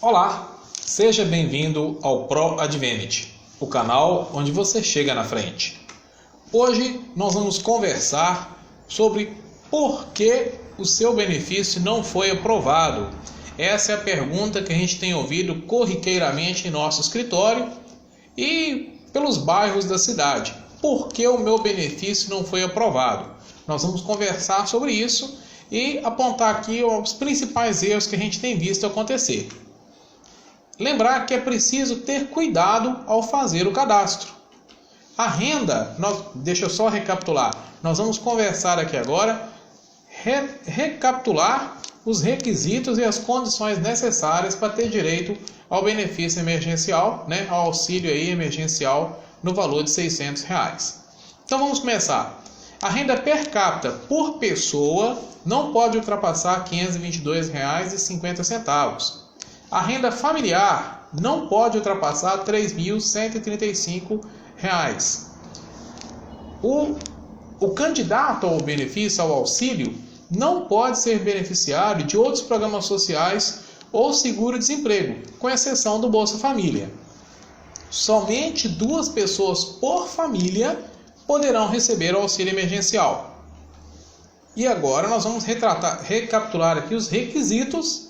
Olá, seja bem-vindo ao Pro Advantage, o canal onde você chega na frente. Hoje nós vamos conversar sobre por que o seu benefício não foi aprovado. Essa é a pergunta que a gente tem ouvido corriqueiramente em nosso escritório e pelos bairros da cidade. Por que o meu benefício não foi aprovado? Nós vamos conversar sobre isso e apontar aqui os principais erros que a gente tem visto acontecer. Lembrar que é preciso ter cuidado ao fazer o cadastro. A renda, deixa eu só recapitular. Nós vamos conversar aqui agora, recapitular os requisitos e as condições necessárias para ter direito ao benefício emergencial, ao auxílio emergencial no valor de R$600. Então vamos começar. A renda per capita por pessoa não pode ultrapassar R$ 522,50. A renda familiar não pode ultrapassar R$ 3.135. O candidato ao benefício, ao auxílio, não pode ser beneficiário de outros programas sociais ou seguro-desemprego, com exceção do Bolsa Família. Somente 2 pessoas por família poderão receber o auxílio emergencial. E agora nós vamos recapitular aqui os requisitos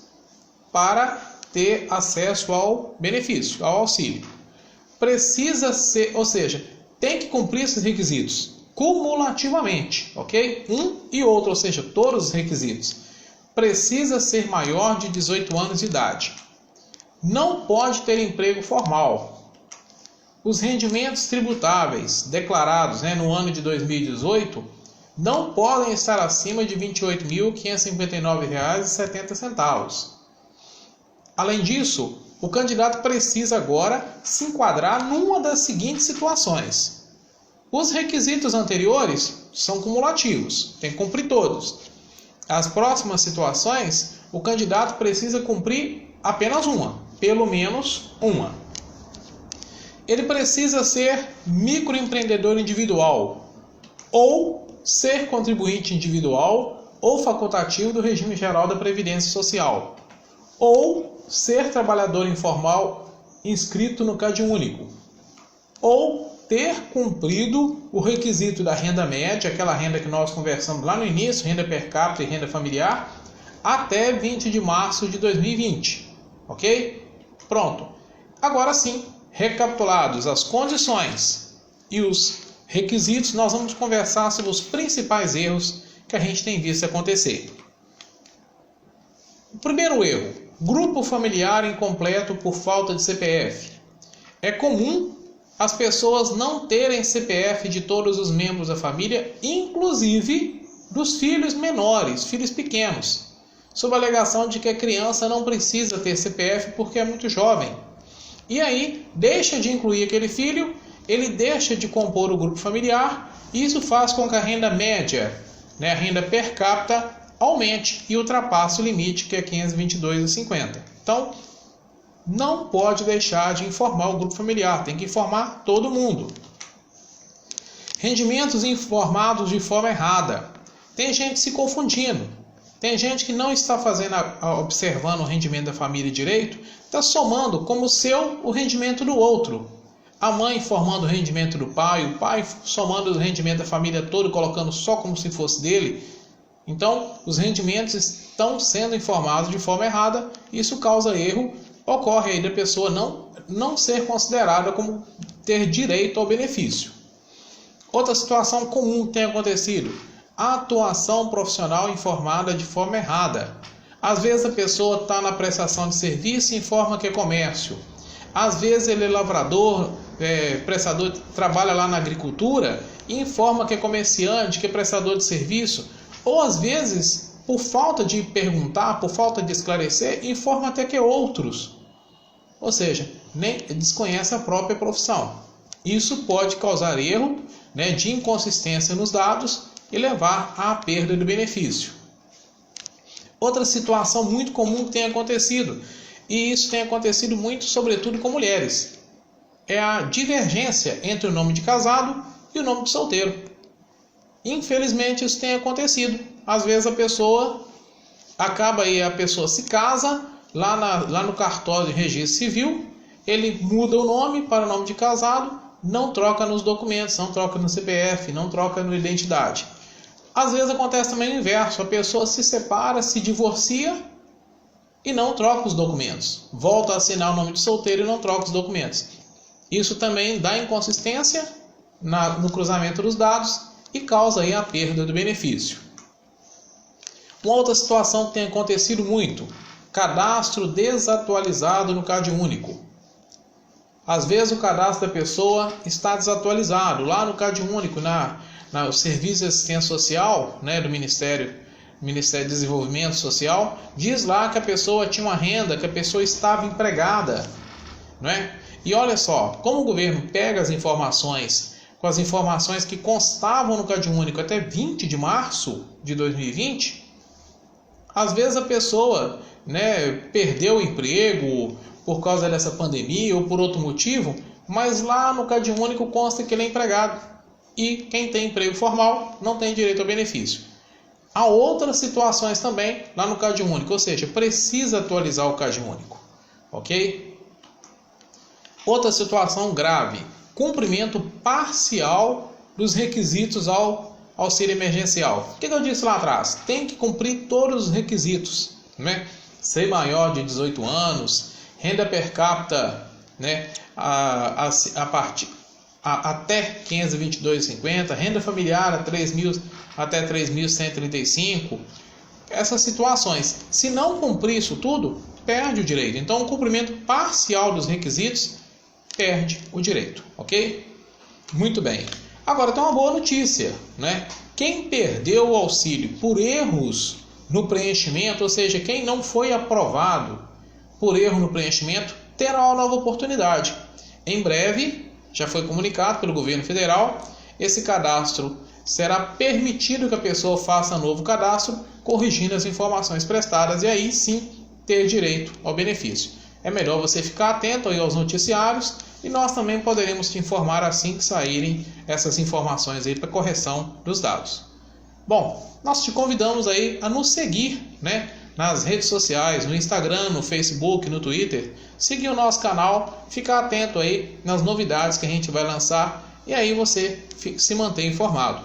para ter acesso ao benefício, ao auxílio. Precisa ser, ou seja, tem que cumprir esses requisitos cumulativamente, ok? Um e outro, ou seja, todos os requisitos. Precisa ser maior de 18 anos de idade. Não pode ter emprego formal. Os rendimentos tributáveis declarados no ano de 2018 não podem estar acima de R$ 28.559,70. Além disso, o candidato precisa agora se enquadrar numa das seguintes situações. Os requisitos anteriores são cumulativos, tem que cumprir todos. As próximas situações, o candidato precisa cumprir apenas uma, pelo menos uma. Ele precisa ser microempreendedor individual, ou ser contribuinte individual ou facultativo do regime geral da Previdência Social, ou ser trabalhador informal inscrito no CadÚnico, ou ter cumprido o requisito da renda média, aquela renda que nós conversamos lá no início, renda per capita e renda familiar, até 20 de março de 2020, ok? Pronto. Agora sim, recapitulados as condições e os requisitos, nós vamos conversar sobre os principais erros que a gente tem visto acontecer. O primeiro erro: grupo familiar incompleto por falta de CPF. É comum as pessoas não terem CPF de todos os membros da família, inclusive dos filhos menores, filhos pequenos, sob a alegação de que a criança não precisa ter CPF porque é muito jovem. E aí deixa de incluir aquele filho, ele deixa de compor o grupo familiar, e isso faz com que a renda média, a renda per capita, aumente e ultrapasse o limite, que é R$ 522,50. Então, não pode deixar de informar o grupo familiar, tem que informar todo mundo. Rendimentos informados de forma errada. Tem gente se confundindo. Tem gente que não está observando o rendimento da família direito, está somando como seu o rendimento do outro. A mãe informando o rendimento do pai, o pai somando o rendimento da família toda, colocando só como se fosse dele. Então, os rendimentos estão sendo informados de forma errada, isso causa erro, ocorre aí da pessoa não ser considerada como ter direito ao benefício. Outra situação comum que tem acontecido: a atuação profissional informada de forma errada. Às vezes a pessoa está na prestação de serviço e informa que é comércio. Às vezes ele é lavrador, prestador, trabalha lá na agricultura e informa que é comerciante, que é prestador de serviço. Ou às vezes, por falta de perguntar, por falta de esclarecer, informa até que é outros. Ou seja, nem desconhece a própria profissão. Isso pode causar erro, de inconsistência nos dados e levar à perda do benefício. Outra situação muito comum que tem acontecido, e isso tem acontecido muito, sobretudo com mulheres, é a divergência entre o nome de casado e o nome de solteiro. Infelizmente isso tem acontecido. Às vezes a pessoa se casa lá no cartório de registro civil, ele muda o nome para o nome de casado, não troca nos documentos, não troca no CPF, não troca na identidade. Às vezes acontece também o inverso, a pessoa se separa, se divorcia e não troca os documentos. Volta a assinar o nome de solteiro e não troca os documentos. Isso também dá inconsistência no cruzamento dos dados e causa aí a perda do benefício. Uma outra situação que tem acontecido muito, cadastro desatualizado no CadÚnico. Às vezes o cadastro da pessoa está desatualizado. Lá no CadÚnico, no Serviço de Assistência Social, né, do Ministério de Desenvolvimento Social, diz lá que a pessoa tinha uma renda, que a pessoa estava empregada. Não é? E olha só, como o governo pega as informações, com as informações que constavam no CadÚnico até 20 de março de 2020, às vezes a pessoa, né, perdeu o emprego por causa dessa pandemia ou por outro motivo, mas lá no CadÚnico consta que ele é empregado e quem tem emprego formal não tem direito ao benefício. Há outras situações também lá no CadÚnico, ou seja, precisa atualizar o CadÚnico, ok? Outra situação grave, cumprimento parcial dos requisitos ao auxílio emergencial. O que eu disse lá atrás? Tem que cumprir todos os requisitos, né? Ser maior de 18 anos, renda per capita, né, até 522,50, renda familiar até 3.135, essas situações. Se não cumprir isso tudo, perde o direito. Então, o cumprimento parcial dos requisitos perde o direito, ok? Muito bem. Agora tem uma boa notícia, né? Quem perdeu o auxílio por erros no preenchimento, ou seja, quem não foi aprovado por erro no preenchimento, terá uma nova oportunidade. Em breve, já foi comunicado pelo governo federal, esse cadastro será permitido que a pessoa faça novo cadastro, corrigindo as informações prestadas e aí sim ter direito ao benefício. É melhor você ficar atento aí aos noticiários e nós também poderemos te informar assim que saírem essas informações aí para correção dos dados. Bom, nós te convidamos aí a nos seguir, né, nas redes sociais, no Instagram, no Facebook, no Twitter, seguir o nosso canal, ficar atento aí nas novidades que a gente vai lançar e aí você se mantém informado.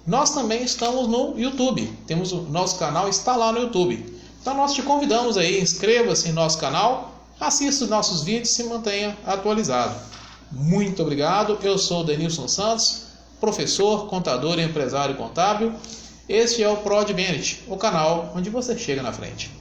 Nós também estamos no YouTube, temos o nosso canal está lá no YouTube. Então nós te convidamos aí, inscreva-se em nosso canal, assista os nossos vídeos e se mantenha atualizado. Muito obrigado, eu sou o Denilson Santos, professor, contador e empresário contábil. Este é o ProAdvantage, o canal onde você chega na frente.